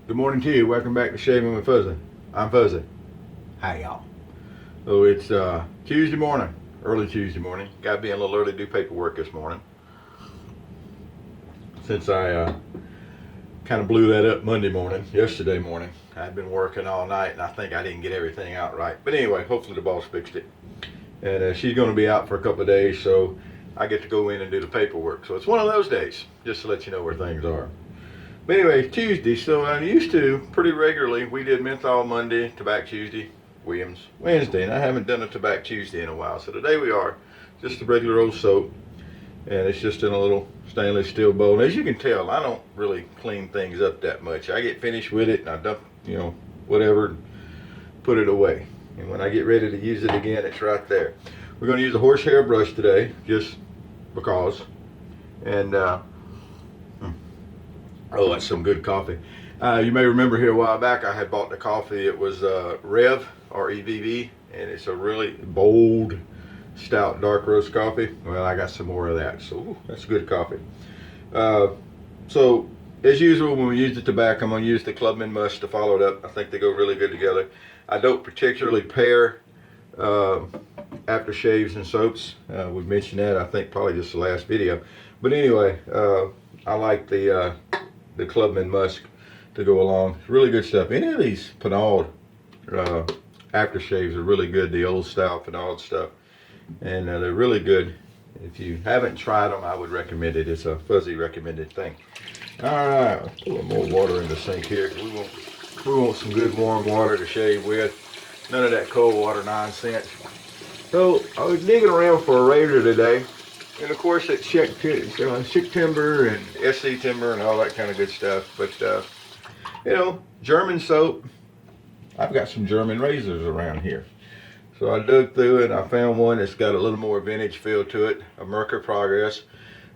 Good morning to you. Welcome back to Shaving with Fuzzy. I'm Fuzzy. Hi, y'all. So it's Tuesday morning, early Tuesday morning. Got to be a little early to do paperwork this morning. Since I kind of blew that up yesterday morning. I'd been working all night and I think I didn't get everything out right. But anyway, hopefully the boss fixed it. And she's going to be out for a couple of days, so I get to go in and do the paperwork. So it's one of those days, just to let you know where things are. But anyway, Tuesday, so I used to pretty regularly, we did menthol Monday, Tabac Tuesday, Williams Wednesday, and I haven't done a Tabac Tuesday in a while. So today we are, just a regular old soap, and it's just in a little stainless steel bowl. And as you can tell, I don't really clean things up that much. I get finished with it and I dump, whatever, put it away. And when I get ready to use it again, it's right there. We're going to use a horsehair brush today, just because. And, oh, that's some good coffee. You may remember here a while back, I had bought the coffee. It was Rev, R-E-V-V, and it's a really bold, stout, dark roast coffee. Well, I got some more of that, so ooh, that's good coffee. So, as usual, when we use the tobacco, I'm going to use the Clubman Musk to follow it up. I think they go really good together. I don't particularly pair aftershaves and soaps. We've mentioned that, I think, probably just the last video. But anyway, I like the Clubman Musk to go along. It's really good stuff. Any of these Pinard aftershaves are really good, the old style Pinard stuff. And they're really good. If you haven't tried them, I would recommend it. It's a Fuzzy recommended thing. All right, let's put a little more water in the sink here. We want some good warm water to shave with. None of that cold water nonsense. So I was digging around for a razor today. And of course it's Chick Timber and SC Timber and all that kind of good stuff. But, German soap. I've got some German razors around here. So I dug through it and I found one that's got a little more vintage feel to it, a Merkur Progress.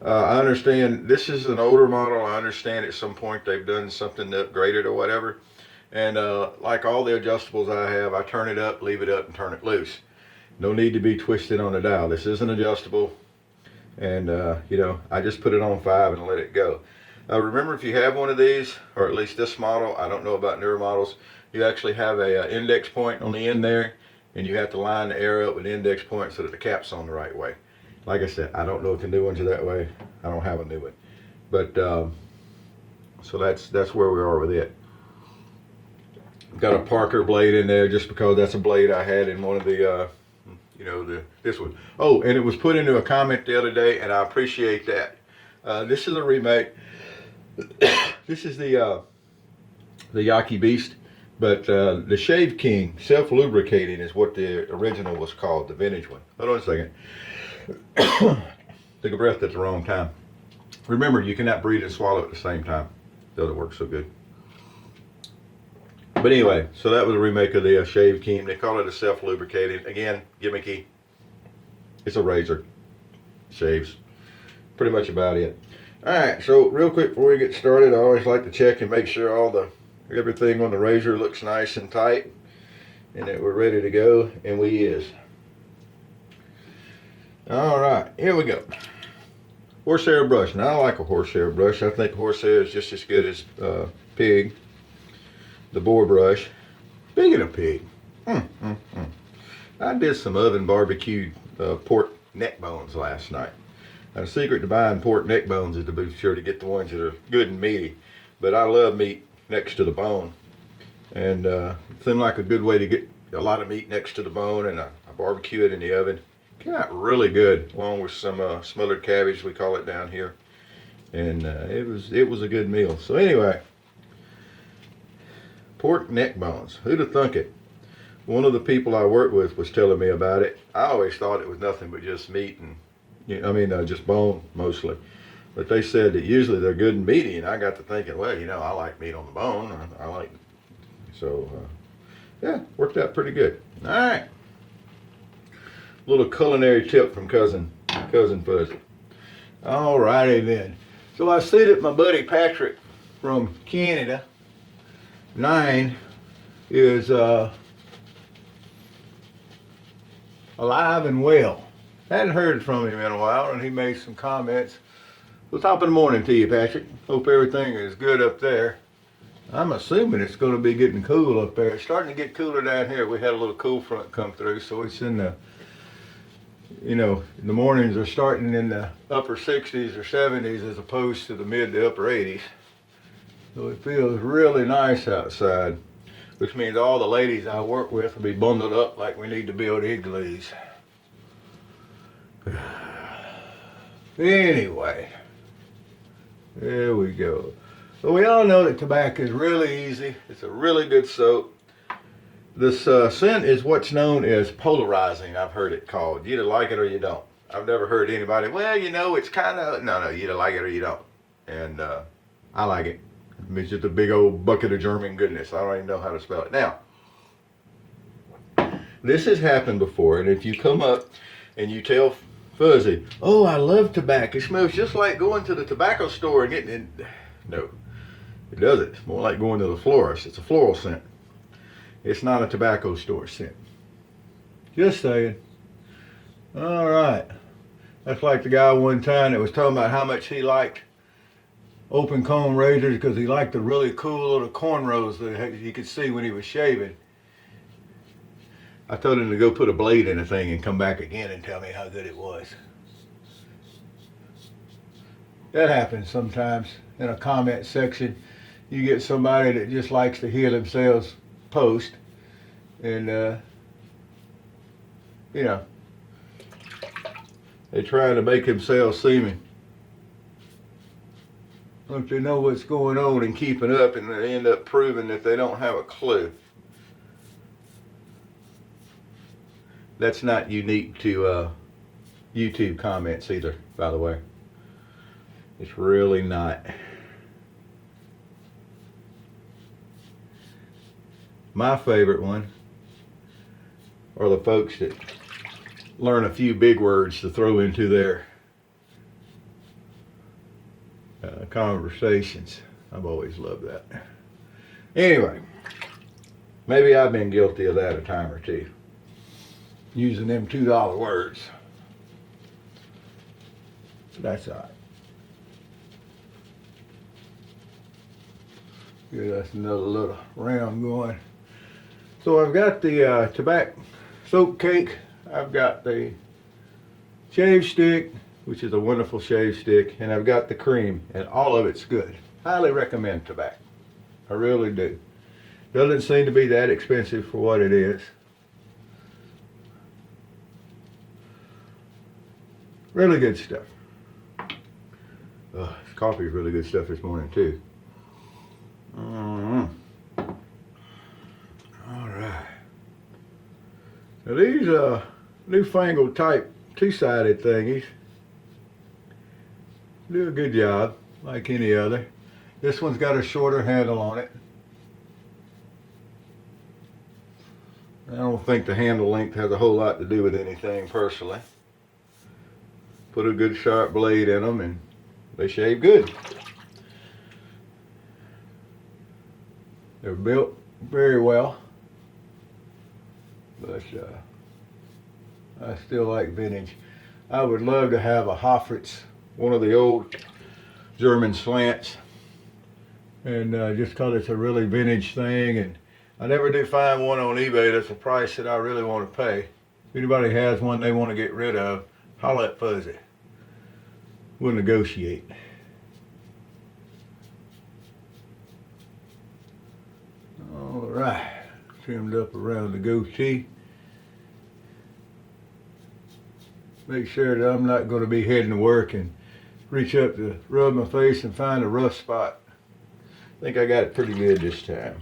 I understand this is an older model. I understand at some point they've done something to upgrade it or whatever. And like all the adjustables I have, I turn it up, leave it up, and turn it loose. No need to be twisted on the dial. This isn't adjustable. And, I just put it on 5 and let it go. Remember, if you have one of these, or at least this model, I don't know about newer models, you actually have a index point on the end there, and you have to line the air up with the index point so that the cap's on the right way. Like I said, I don't know if the new ones are that way. I don't have a new one. But, so that's where we are with it. Got a Parker blade in there just because that's a blade I had in one of the, this one. Oh, and it was put into a comment the other day, and I appreciate that. This is a remake. This is the Yaki Beast, but the Shave King self-lubricating is what the original was called, the vintage one. Hold on a second. Took a breath at the wrong time. Remember, you cannot breathe and swallow at the same time. Doesn't work so good. But anyway, so that was a remake of the Shave King. They call it a self-lubricating. Again, gimmicky. It's a razor. Shaves. Pretty much about it. Alright, so real quick before we get started, I always like to check and make sure everything on the razor looks nice and tight and that we're ready to go, and we is. Alright, here we go. Horsehair brush. Now I like a horsehair brush. I think horsehair is just as good as pig. The boar brush. Speaking of pig, I did some oven barbecued pork neck bones last night. Now, the secret to buying pork neck bones is to be sure to get the ones that are good and meaty. But I love meat next to the bone. And it seemed like a good way to get a lot of meat next to the bone, and I barbecue it in the oven. Came out really good, along with some smothered cabbage, we call it down here. And it was a good meal. So anyway, pork neck bones. Who'd have thunk it? One of the people I worked with was telling me about it. I always thought it was nothing but just meat and, just bone mostly. But they said that usually they're good and meaty, and I got to thinking, well, I like meat on the bone. Yeah, worked out pretty good. All right. Little culinary tip from cousin Fuzzy. All righty then. So I see that my buddy Patrick from Canada, 9, is alive and well. Hadn't heard from him in a while, and he made some comments. Well, top of the morning to you, Patrick. Hope everything is good up there. I'm assuming it's going to be getting cool up there. It's starting to get cooler down here. We had a little cool front come through, so it's in the, you know, the mornings are starting in the upper 60s or 70s as opposed to the mid to upper 80s. So it feels really nice outside, which means all the ladies I work with will be bundled up like we need to build igloos. Anyway, there we go. So we all know that tobacco is really easy. It's a really good soap. This scent is what's known as polarizing, I've heard it called. You either like it or you don't. I've never heard anybody, well, you know, it's kind of, no, you either like it or you don't. And I like it. It's just a big old bucket of German goodness. I don't even know how to spell it. Now, this has happened before, and if you come up and you tell Fuzzy, oh, I love tobacco. It smells just like going to the tobacco store and getting it. No, it doesn't. It's more like going to the florist. It's a floral scent. It's not a tobacco store scent. Just saying. All right. That's like the guy one time that was talking about how much he liked open comb razors because he liked the really cool little cornrows that he could see when he was shaving. I told him to go put a blade in the thing and come back again and tell me how good it was. That happens sometimes in a comment section. You get somebody that just likes to hear themselves post, and you know, they try to make themselves seeming like they know what's going on and keeping up, and they end up proving that they don't have a clue. That's not unique to YouTube comments either, by the way. It's really not. My favorite one are the folks that learn a few big words to throw into their conversations. I've always loved that. Anyway, maybe I've been guilty of that a time or two, using them $2 words. That's all right. Give us another little round going. So I've got the tobacco soap cake. I've got the shave stick, which is a wonderful shave stick, and I've got the cream, and all of it's good. Highly recommend tobacco. I really do. Doesn't seem to be that expensive for what it is. Really good stuff. This coffee is really good stuff this morning too. Alright. Now these newfangled type two-sided thingies do a good job like any other. This one's got a shorter handle on it. I don't think the handle length has a whole lot to do with anything personally. Put a good sharp blade in them and they shave good. They're built very well, but I still like vintage. I would love to have a Hofritz, one of the old German slants, and just because it's a really vintage thing, and I never do find one on eBay that's a price that I really want to pay. If anybody has one they want to get rid of, holler at Fuzzy. We'll negotiate. All right, trimmed up around the goatee. Make sure that I'm not going to be heading to work and reach up to rub my face and find a rough spot. I think I got it pretty good this time.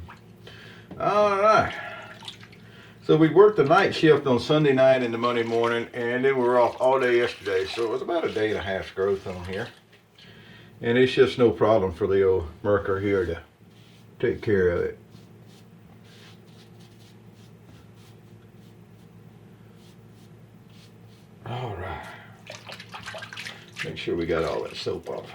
All right. So we worked the night shift on Sunday night into Monday morning, and then we were off all day yesterday. So it was about a day and a half's growth on here. And it's just no problem for the old Merkur here to take care of it. All right. Make sure we got all that soap off.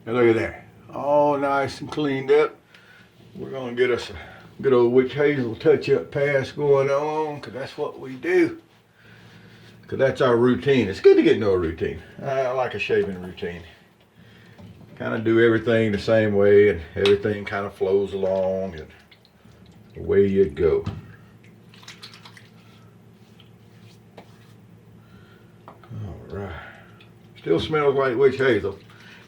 Now look at there. All nice and cleaned up. We're going to get us a good old witch hazel touch-up pass going on, because that's what we do. because that's our routine. It's good to get into a routine. I like a shaving routine. Kind of do everything the same way, and everything kind of flows along, and away you go. All right. Still smells like witch hazel.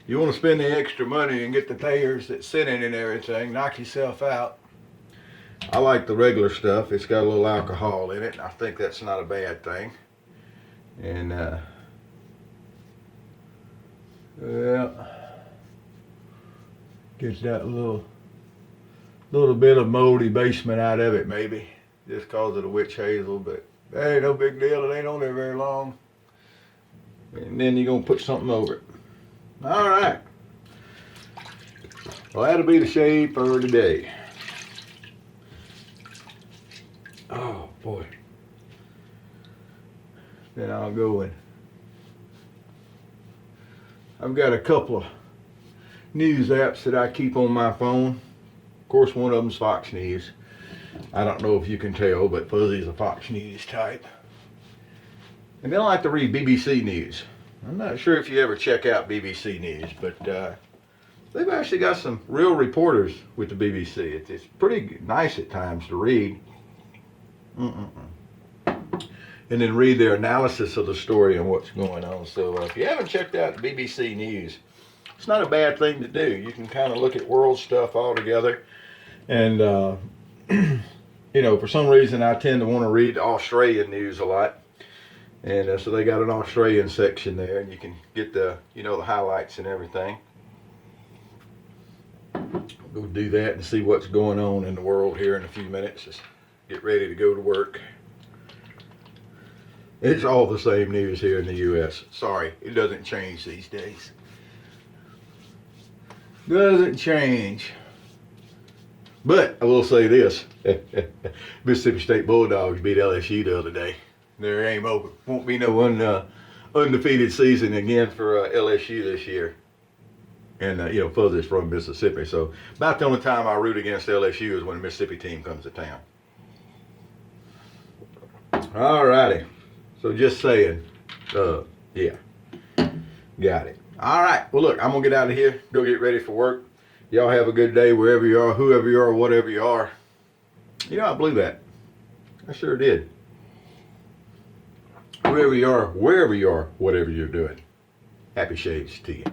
You want to spend the extra money and get the tears that sit in and everything, knock yourself out. I like the regular stuff. It's got a little alcohol in it, and I think that's not a bad thing. And well, get that little bit of moldy basement out of it, maybe, just cause of the witch hazel. But that ain't no big deal. It ain't on there very long. And then you're gonna put something over it. All right. Well, that'll be the shave for today. Oh boy. Then I'll go and I've got a couple of news apps that I keep on my phone. Of course, one of them's Fox News. I don't know if you can tell, but Fuzzy's a Fox News type. And then I like to read BBC News. I'm not sure if you ever check out BBC News, but they've actually got some real reporters with the BBC. It's pretty nice at times to read. And then read their analysis of the story and what's going on. So if you haven't checked out the BBC News, it's not a bad thing to do. You can kind of look at world stuff all together. And, you know, for some reason I tend to want to read Australian news a lot. And so they got an Australian section there, and you can get the, you know, the highlights and everything. We'll go do that and see what's going on in the world here in a few minutes. Just get ready to go to work. It's all the same news here in the U.S. Sorry, it doesn't change these days. Doesn't change. But I will say this. Mississippi State Bulldogs beat LSU the other day. Their aim over. Won't be no undefeated season again for LSU this year. And, you know, Fuzzy's from Mississippi. So about the only time I root against LSU is when a Mississippi team comes to town. All righty. So just saying, yeah, got it. All right. Well, look, I'm going to get out of here, go get ready for work. Y'all have a good day wherever you are, whoever you are, whatever you are. You know, I believe that. I sure did. Whoever you are, wherever you are, whatever you're doing. Happy shaves to you.